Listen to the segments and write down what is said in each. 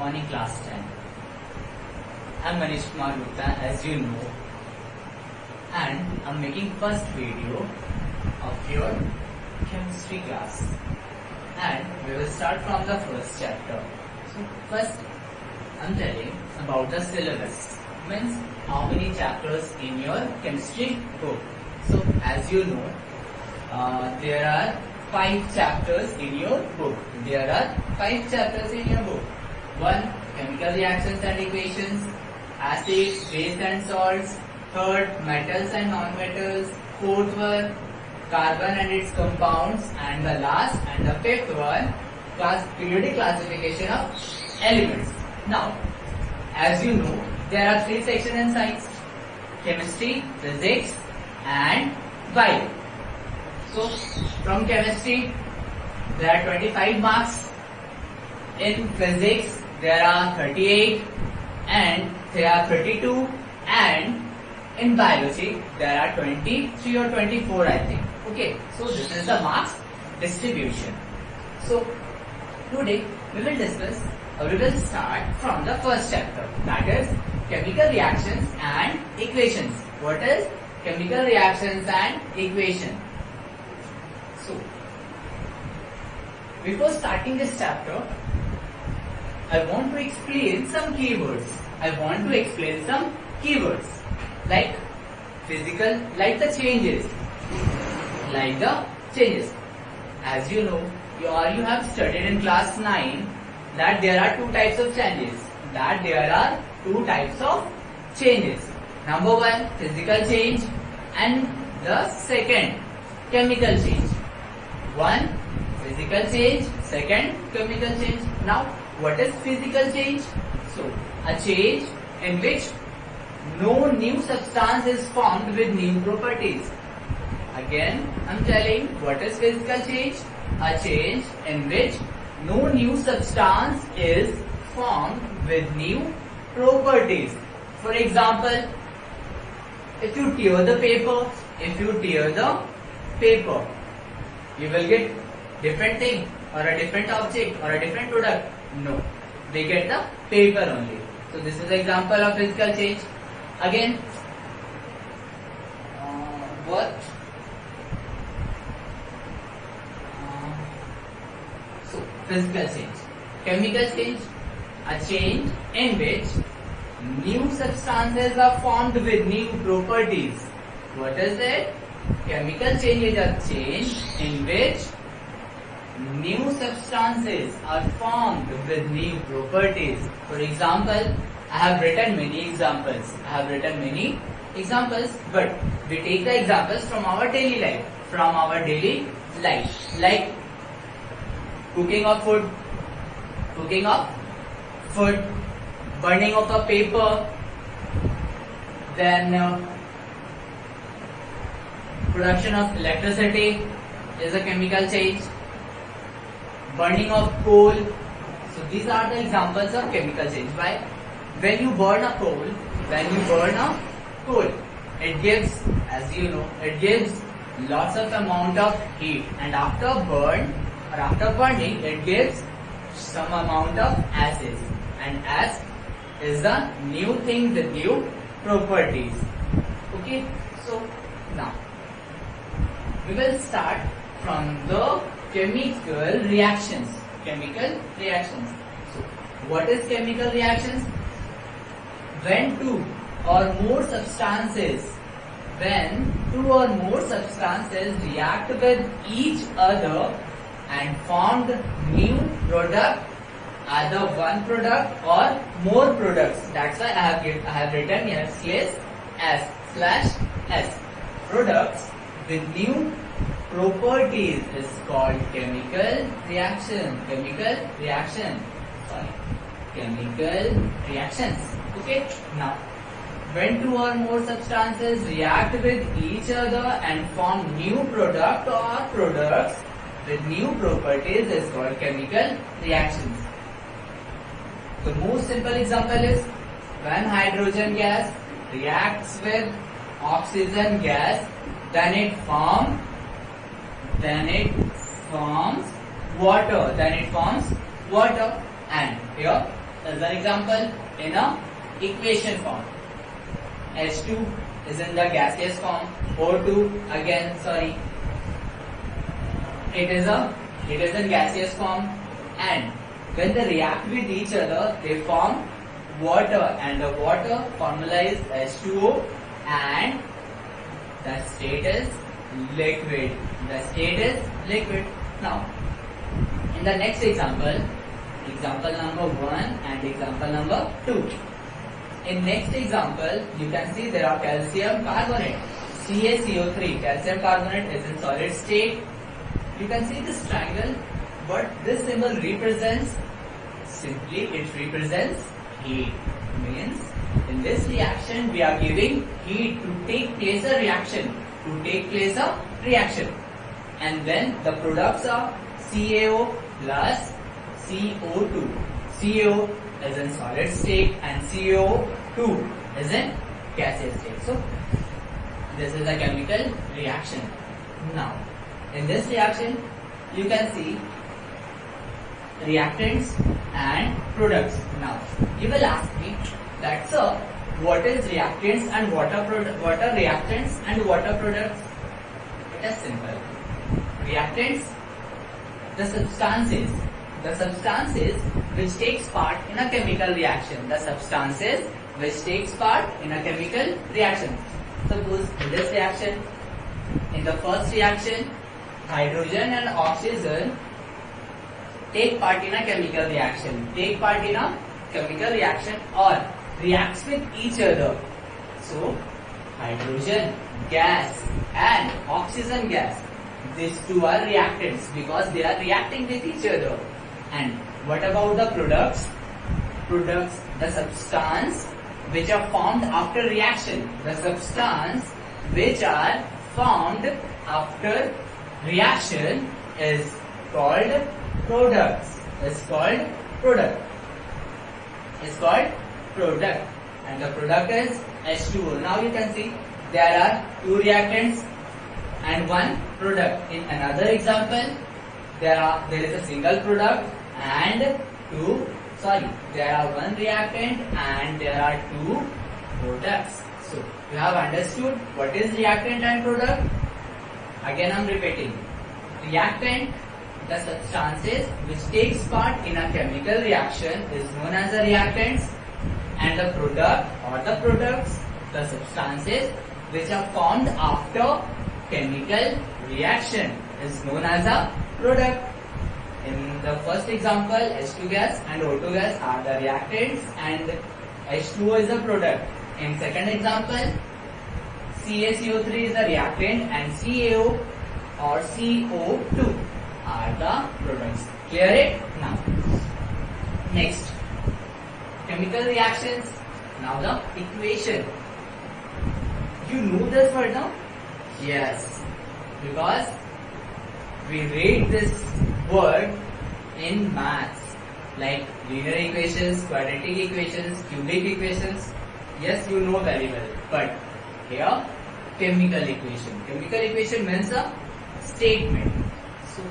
morning class 10. I'm Manish Kumar Gupta, as you know, and I'm making first video of your chemistry class, and we will start from the first chapter. So first I'm telling about the syllabus, means how many chapters in your chemistry book. So as you know, there are 5 chapters in your book. There are 5 chapters in your book. 1. Chemical reactions and equations. Acids, base and salts. 3rd, metals and non-metals. 4th one, carbon and its compounds. And the last and the 5th one, periodic classification of elements. Now, as you know, there are 3 sections in science: chemistry, physics and bio. So, from chemistry, there are 25 marks. In physics, there are 38 and there are 32, and in biology, there are 23 or 24, I think. Okay, so this is the marks distribution. So, today we will start from the first chapter, that is chemical reactions and equations. What is chemical reactions and equation? So, before starting this chapter, I want to explain some keywords. Like physical, like the changes. As you know, you have studied in class 9 that there are 2 types of changes. Number 1, physical change, and the second, chemical change. 1, physical change, 2nd, chemical change. Now, what is physical change? So, a change in which no new substance is formed with new properties. Again, I'm telling, what is physical change? A change in which no new substance is formed with new properties. For example, if you tear the paper, you will get different thing or a different object or a different product. No, they get the paper only. So this is example of physical change. Again, so physical change. Chemical change, a change in which new substances are formed with new properties. What is it? Chemical change is a change in which new substances are formed with new properties. For example, I have written many examples, but we take the examples from our daily life, like cooking of food, burning of a paper, then production of electricity is a chemical change, burning of coal. So these are the examples of chemical change. Why? When you burn a coal, it gives, as you know, lots of amount of heat, and after burning, it gives some amount of acids, and acid is the new thing with new properties. Okay, so now we will start from the chemical reactions. So, what is chemical reactions? When two or more substances react with each other and formed new product, either one product or more products. That's why I have written here S/S. Products with new properties is called chemical reactions. Okay, now when 2 or more substances react with each other and form new product or products with new properties is called chemical reactions. The most simple example is when hydrogen gas reacts with oxygen gas, then it forms water. And here As an example, in a equation form, H2 is in the gaseous form, O2 again, it is in gaseous form, and when they react with each other, they form water, and the water formula is H2O, and the state is liquid. Now, in the next example number 1 and example number 2. In next example, you can see there are calcium carbonate, CaCO3. Calcium carbonate is in solid state. You can see this triangle. What this symbol represents? Simply, it represents heat. Means in this reaction, we are giving heat to take place a reaction. And then the products are CaO plus CO2. CO is in solid state and CO2 is in gaseous state. So this is a chemical reaction. Now, in this reaction, you can see reactants and products. Now, you will ask me that, sir, what is reactants and what are reactants and what are products? It is simple. Reactants, the substances which takes part in a chemical reaction. Suppose in this reaction, in the first reaction, hydrogen and oxygen take part in a chemical reaction or reacts with each other. So, hydrogen gas and oxygen gas, these two are reactants because they are reacting with each other. And what about the products? Products, the substance which are formed after reaction. Is called products. And the product is H2O. Now you can see there are two reactants and one product. In another example, there is a single product and there are one reactant and there are two products. So you have understood what is reactant and product. Again I am repeating. Reactant, the substances which takes part in a chemical reaction is known as the reactants, and the product or the products, the substances which are formed after chemical reaction is known as a product. In the first example, H2 gas and O2 gas are the reactants and H2O is the product. In second example, CaCO3 is the reactant and CaO or CO2 are the products. Clear it? Now, next, chemical reactions. Now the equation. You know this word now? Yes, because we read this word in maths like linear equations, quadratic equations, cubic equations. Yes, you know very well. But here, chemical equation. Chemical equation means a statement. So,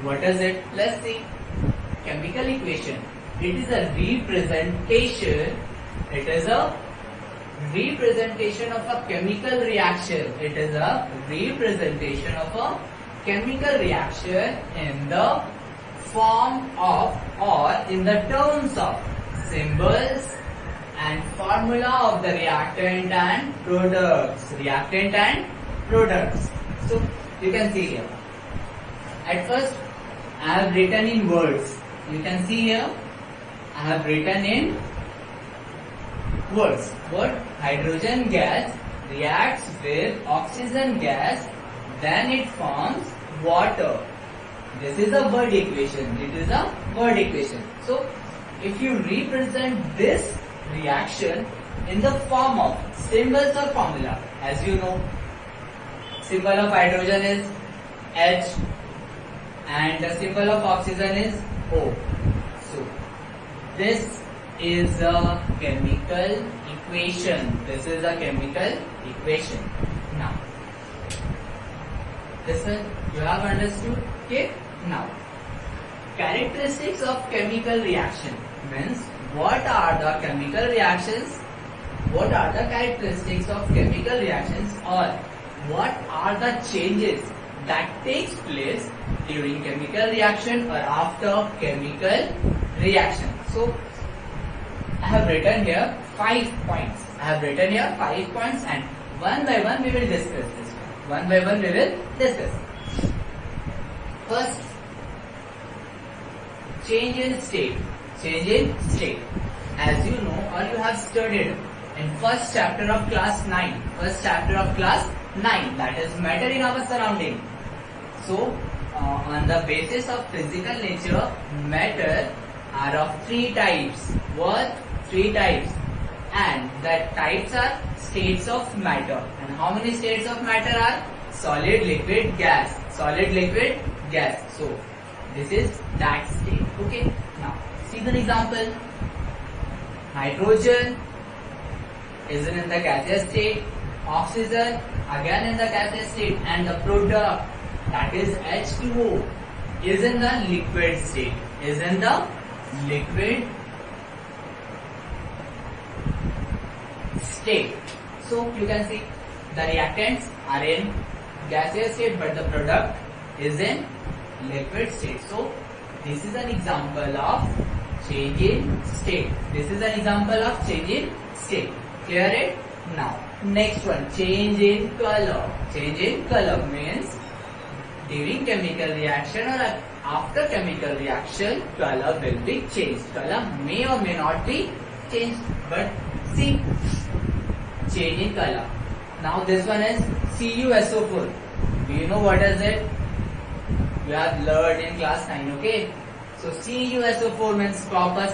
what is it? Let's see. Chemical equation. It is a representation. It is a representation of a chemical reaction. It is a representation of a chemical reaction in the form of or in the terms of symbols and formula of the reactant and products. So you can see here. At first I have written in words. You can see here I have written in words. What? Hydrogen gas reacts with oxygen gas, then it forms water. This is a word equation. So if you represent this reaction in the form of symbols or formula, as you know, symbol of hydrogen is H and the symbol of oxygen is O. So this is a chemical equation. Now, listen, you have understood? Okay? Now, characteristics of chemical reaction means what are the chemical reactions, what are the characteristics of chemical reactions, or what are the changes that takes place during chemical reaction or after chemical reaction. So I have written here 5 points. And one by one we will discuss this one. One by one we will discuss. First, change in state. As you know or you have studied in first chapter of class 9. That is matter in our surrounding. So, on the basis of physical nature, matter are of 3 types. What? 3 types. And the types are states of matter. And how many states of matter are? Solid, liquid, gas. So, this is that state. Okay. Now, see the example. Nitrogen is in the gaseous state. Oxygen again in the gaseous state. And the product, that is H2O, is in the liquid state. So you can see the reactants are in gaseous state, but the product is in liquid state. So this is an example of change in state. Clear it? Now next one, change in color. Means during chemical reaction or after chemical reaction, color will be changed. Color may or may not be changed, but see, change in color. Now this one is CuSO4. Do you know what is it? You have learned in class 9, okay? So CuSO4 means copper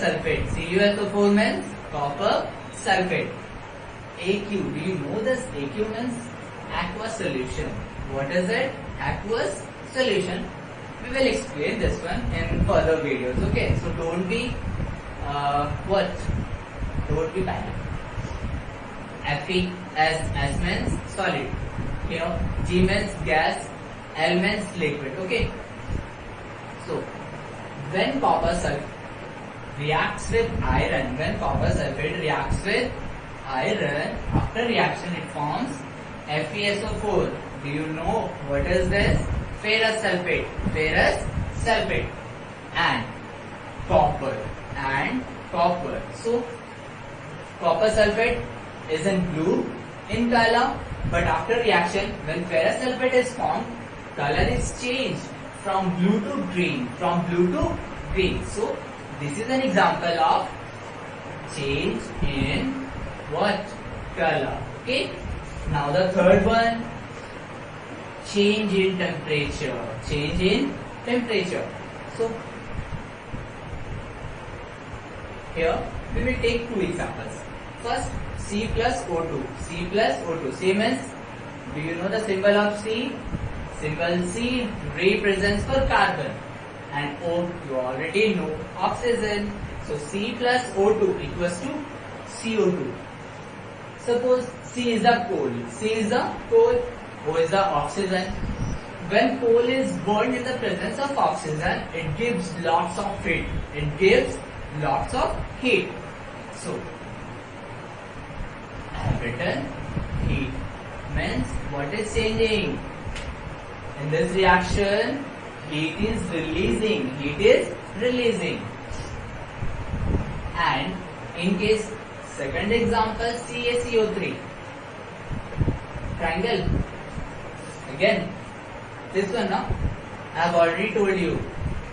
sulfate. AQ, do you know this? AQ means aqueous solution. What is it? Aqueous solution. We will explain this one in further videos, okay? So don't be panic. Fe, S means solid. G means gas, L means liquid, okay? So when copper sulfate reacts with iron, after reaction it forms FeSO4. Do you know what is this? Ferrous sulfate and copper. So copper sulfate is in blue in color, but after reaction, when ferrous sulfate is formed, color is changed from blue to green. So this is an example of change in what? Color. Okay. Now the third one, change in temperature. So here we will take 2 examples. First, C plus O2. C means, do you know the symbol of C? Symbol C represents for carbon, and O you already know, oxygen. So C plus O2 equals to CO2. Suppose C is the coal, O is the oxygen. When coal is burned in the presence of oxygen, it gives lots of heat. So I have written heat means what is changing? In this reaction, heat is releasing. And in case, second example, CaCO3. Triangle. Again, this one now, I have already told you.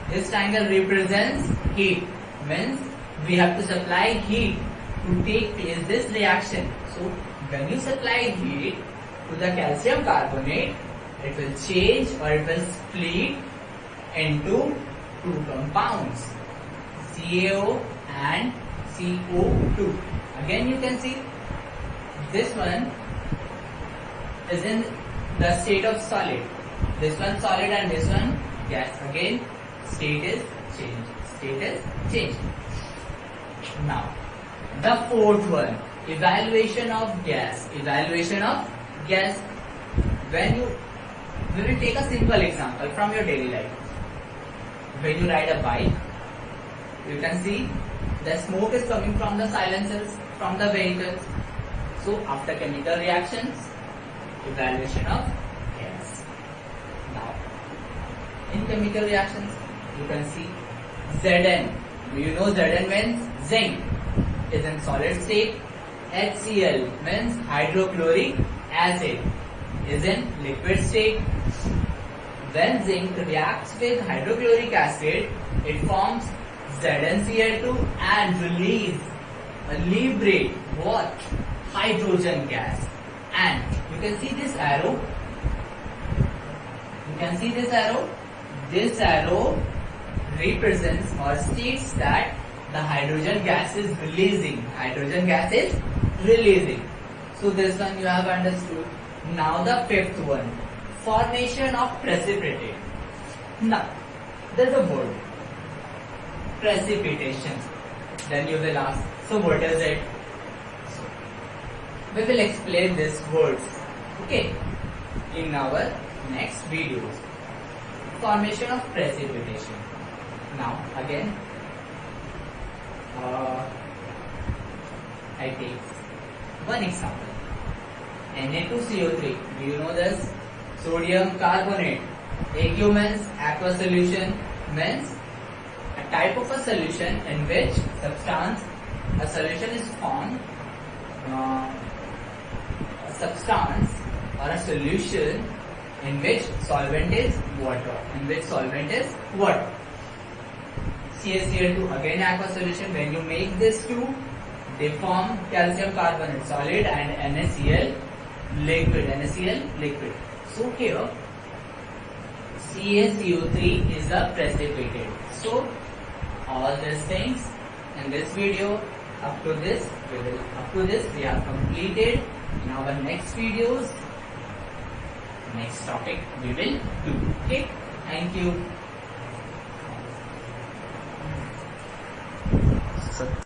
This triangle represents heat. Means we have to supply heat to take place this reaction. So when you supply heat to the calcium carbonate, it will change or it will split into 2 compounds, CaO and CO2. Again you can see this one is in the state of solid. This one solid and this one gas. Again state is changed. Now the fourth one, evaluation of gas. We will take a simple example from your daily life. When you ride a bike, you can see The smoke is coming from the silencers, from the vehicles. So after chemical reactions, evaluation of gas. Now, in chemical reactions, you can see Zn. Do you know Zn means zinc is in solid state. HCl means hydrochloric acid is in liquid state. When zinc reacts with hydrochloric acid, it forms ZnCl2 and release a liberate what? Hydrogen gas. And you can see this arrow. You can see this arrow. This arrow represents or states that the hydrogen gas is releasing. Hydrogen gas is releasing. So this one you have understood. Now the fifth one. Formation of precipitate. Now, there's a word. Precipitation. Then you will ask, so what is it? So, we will explain these words. Okay. In our next videos. Formation of precipitation. Now, again, I take one example. Na2CO3. Do you know this? Sodium carbonate. AQ means aqueous solution, means a type of a solution in which a solution is formed, a substance or a solution in which solvent is water. CaCl2 again aqueous solution. When you make this two, they form calcium carbonate solid and NaCl liquid. So here CaCO3 is a precipitate. So all these things in this video up to this we have completed. In our next videos, next topic we will do. Okay, thank you.